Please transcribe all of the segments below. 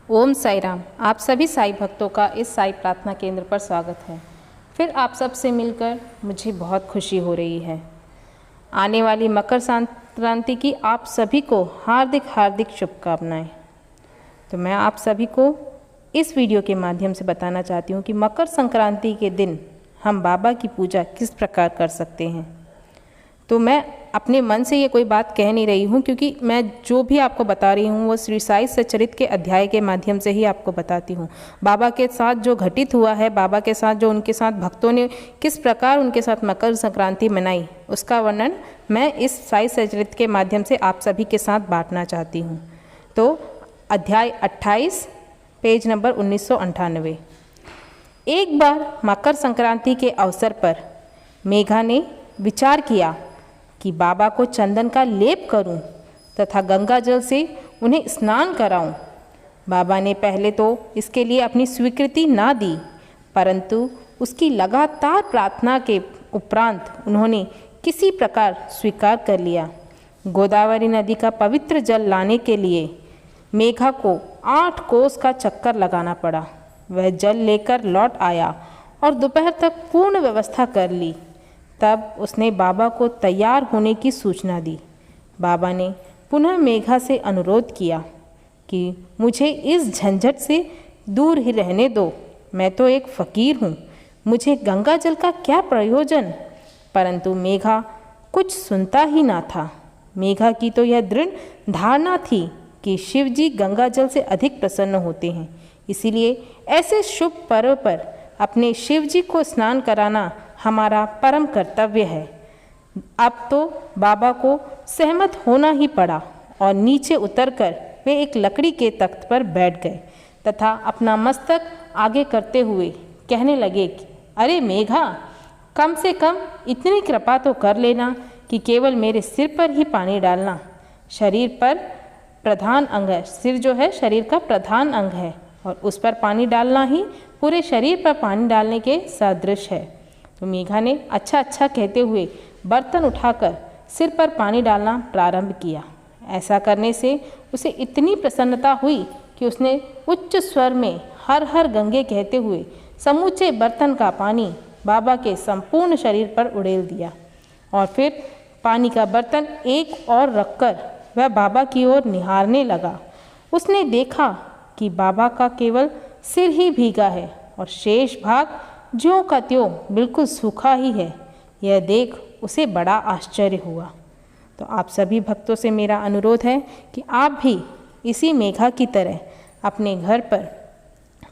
ओम साई राम। आप सभी साई भक्तों का इस साई प्रार्थना केंद्र पर स्वागत है। फिर आप सब से मिलकर मुझे बहुत खुशी हो रही है। आने वाली मकर संक्रांति की आप सभी को हार्दिक हार्दिक शुभकामनाएं। तो मैं आप सभी को इस वीडियो के माध्यम से बताना चाहती हूँ कि मकर संक्रांति के दिन हम बाबा की पूजा किस प्रकार कर सकते हैं। तो मैं अपने मन से ये कोई बात कह नहीं रही हूँ, क्योंकि मैं जो भी आपको बता रही हूँ वो श्री साई सच्चरित्र के अध्याय के माध्यम से ही आपको बताती हूँ। बाबा के साथ जो घटित हुआ है, बाबा के साथ जो उनके साथ भक्तों ने किस प्रकार उनके साथ मकर संक्रांति मनाई, उसका वर्णन मैं इस साई सच्चरित्र के माध्यम से आप सभी के साथ बांटना चाहती हूँ। तो अध्याय 28 पेज नंबर 1998। एक बार मकर संक्रांति के अवसर पर मेघा ने विचार किया कि बाबा को चंदन का लेप करूं तथा गंगा जल से उन्हें स्नान कराऊं। बाबा ने पहले तो इसके लिए अपनी स्वीकृति ना दी, परंतु उसकी लगातार प्रार्थना के उपरांत उन्होंने किसी प्रकार स्वीकार कर लिया। गोदावरी नदी का पवित्र जल लाने के लिए मेघा को 8 कोस का चक्कर लगाना पड़ा। वह जल लेकर लौट आया और दोपहर तक पूर्ण व्यवस्था कर ली। तब उसने बाबा को तैयार होने की सूचना दी। बाबा ने पुनः मेघा से अनुरोध किया कि मुझे इस झंझट से दूर ही रहने दो। मैं तो एक फ़कीर हूँ, मुझे गंगा जल का क्या प्रयोजन। परंतु मेघा कुछ सुनता ही ना था। मेघा की तो यह दृढ़ धारणा थी कि शिव जी गंगा जल से अधिक प्रसन्न होते हैं, इसीलिए ऐसे शुभ पर्व पर अपने शिव जी को स्नान कराना हमारा परम कर्तव्य है। अब तो बाबा को सहमत होना ही पड़ा और नीचे उतरकर वे एक लकड़ी के तख्त पर बैठ गए तथा अपना मस्तक आगे करते हुए कहने लगे कि अरे मेघा, कम से कम इतनी कृपा तो कर लेना कि केवल मेरे सिर पर ही पानी डालना। शरीर पर प्रधान अंग है, सिर जो है शरीर का प्रधान अंग है और उस पर पानी डालना ही पूरे शरीर पर पानी डालने के सदृश है। तो मेघा ने अच्छा अच्छा कहते हुए बर्तन उठाकर सिर पर पानी डालना प्रारंभ किया। ऐसा करने से उसे इतनी प्रसन्नता हुई कि उसने उच्च स्वर में हर हर गंगे कहते हुए समूचे बर्तन का पानी बाबा के संपूर्ण शरीर पर उड़ेल दिया और फिर पानी का बर्तन एक और रखकर वह बाबा की ओर निहारने लगा। उसने देखा कि बाबा का केवल सिर ही भीगा है और शेष भाग ज्यों का त्यों बिल्कुल सूखा ही है। यह देख उसे बड़ा आश्चर्य हुआ। तो आप सभी भक्तों से मेरा अनुरोध है कि आप भी इसी मेघा की तरह अपने घर पर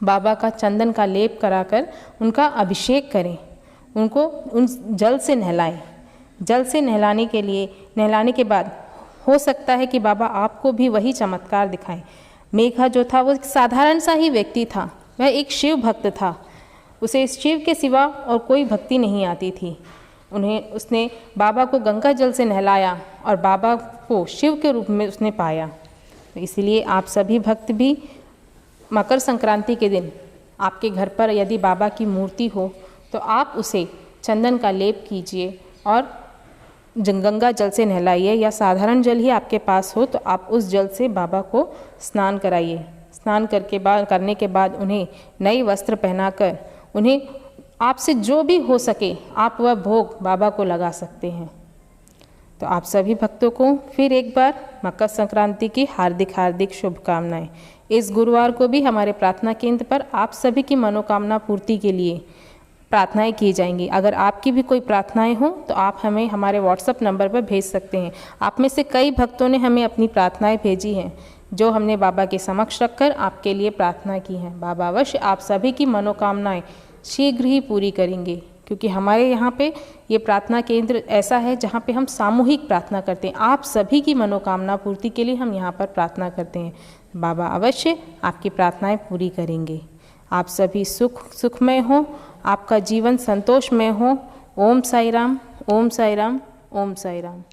बाबा का चंदन का लेप कराकर उनका अभिषेक करें, उनको उन जल से नहलाएं। जल से नहलाने के बाद हो सकता है कि बाबा आपको भी वही चमत्कार दिखाएं। मेघा जो था वो एक साधारण सा ही व्यक्ति था, वह एक शिव भक्त था। उसे शिव के सिवा और कोई भक्ति नहीं आती थी। उसने बाबा को गंगा जल से नहलाया और बाबा को शिव के रूप में उसने पाया। तो इसलिए आप सभी भक्त भी मकर संक्रांति के दिन आपके घर पर यदि बाबा की मूर्ति हो तो आप उसे चंदन का लेप कीजिए और गंगा जल से नहलाइए, या साधारण जल ही आपके पास हो तो आप उस जल से बाबा को स्नान कराइए। स्नान करने के बाद उन्हें नई वस्त्र पहनाकर उन्हें आपसे जो भी हो सके आप वह भोग बाबा को लगा सकते हैं। तो आप सभी भक्तों को फिर एक बार मकर संक्रांति की हार्दिक हार्दिक शुभकामनाएं। इस गुरुवार को भी हमारे प्रार्थना केंद्र पर आप सभी की मनोकामना पूर्ति के लिए प्रार्थनाएं की जाएंगी। अगर आपकी भी कोई प्रार्थनाएं हों तो आप हमें हमारे व्हाट्सएप नंबर पर भेज सकते हैं। आप में से कई भक्तों ने हमें अपनी प्रार्थनाएं भेजी हैं जो हमने बाबा के समक्ष रखकर आपके लिए प्रार्थना की है। बाबा अवश्य आप सभी की मनोकामनाएं शीघ्र ही पूरी करेंगे, क्योंकि हमारे यहाँ पे ये प्रार्थना केंद्र ऐसा है जहाँ पे हम सामूहिक प्रार्थना करते हैं। आप सभी की मनोकामना पूर्ति के लिए हम यहाँ पर प्रार्थना करते हैं। बाबा अवश्य आपकी प्रार्थनाएं पूरी करेंगे। आप सभी सुखमय हो, आपका जीवन संतोषमय हो। ओम साई राम, ओम साई राम, ओम साई राम।